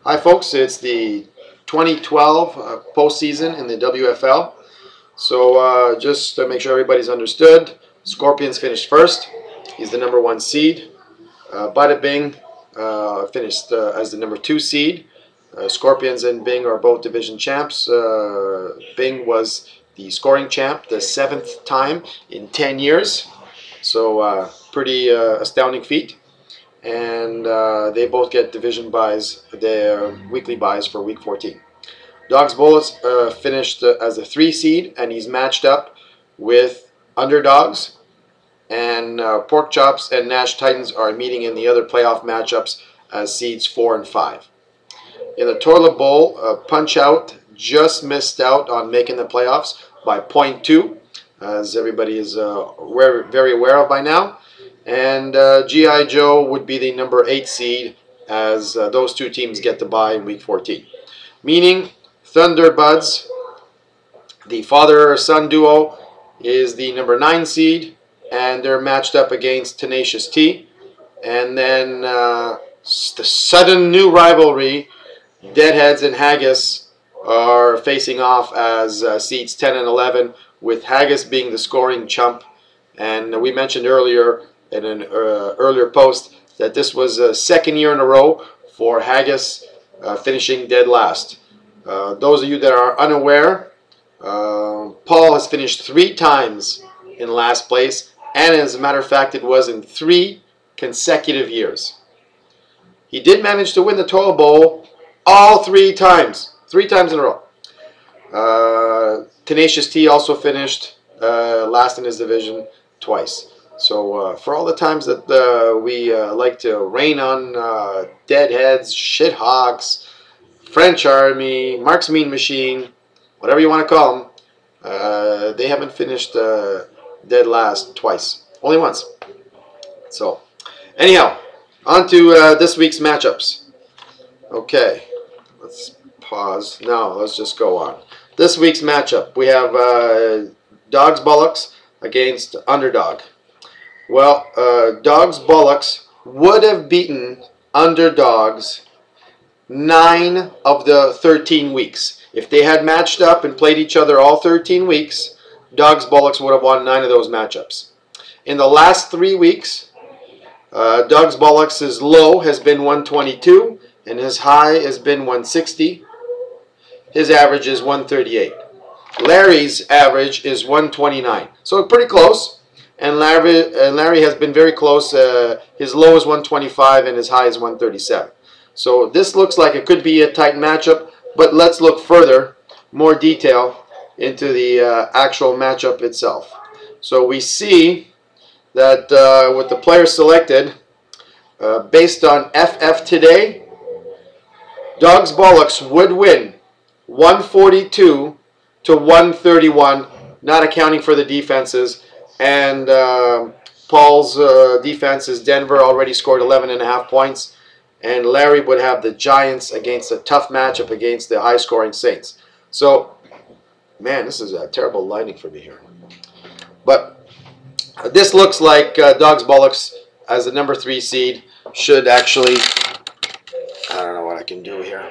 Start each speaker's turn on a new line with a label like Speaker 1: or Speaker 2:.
Speaker 1: Hi folks, it's the 2012 postseason in the WFL. So just to make sure everybody's understood, Scorpions finished first. He's the #1 seed. Bada Bing finished as the #2 seed. Scorpions and Bing are both division champs. Bing was the scoring champ the 7th time in 10 years. So pretty astounding feat. And they both get division buys, their weekly buys for week 14. Dogs Bullets finished as a 3 seed, and he's matched up with Underdogs, and Pork Chops and Nash Titans are meeting in the other playoff matchups as seeds 4 and 5. In the Toilet Bowl, Punch Out just missed out on making the playoffs by 0.2, as everybody is very aware of by now. And G.I. Joe would be the #8 seed, as those two teams get the bye in week 14. Meaning Thunderbuds, the father-son duo, is the #9 seed, and they're matched up against Tenacious T. And then the sudden new rivalry, Deadheads and Haggis, are facing off as seeds 10 and 11, with Haggis being the scoring chump. And we mentioned earlier in an earlier post that this was a 2nd year in a row for Haggis finishing dead last. Those of you that are unaware, Paul has finished 3 times in last place, and as a matter of fact, it was in 3 consecutive years. He did manage to win the Toilet Bowl all 3 times, 3 times in a row. Tenacious T also finished last in his division twice. So for all the times that we like to rain on Deadheads, Shithogs, French Army, Mark's Mean Machine, whatever you want to call them, they haven't finished dead last twice, only once. So anyhow, on to this week's matchups. Okay, let's pause. Now let's just go on. This week's matchup, we have Dogs Bullocks against Underdog. Well, Dogs Bullocks would have beaten Underdogs 9 of the 13 weeks. If they had matched up and played each other all 13 weeks, Dogs Bullocks would have won 9 of those matchups. In the last 3 weeks, Dogs Bullocks' low has been 122, and his high has been 160. His average is 138. Larry's average is 129. So pretty close. And Larry has been very close. His low is 125 and his high is 137. So this looks like it could be a tight matchup, but let's look further, more detail into the actual matchup itself. So we see that with the players selected, based on FF today, Dogs Bullocks would win 142 to 131, not accounting for the defenses. And Paul's defense is Denver, already scored 11.5 points. And Larry would have the Giants against a tough matchup against the high-scoring Saints. So, man, this is a terrible lighting for me here. But this looks like Dogs Bullocks as the #3 seed should actually, I don't know what I can do here.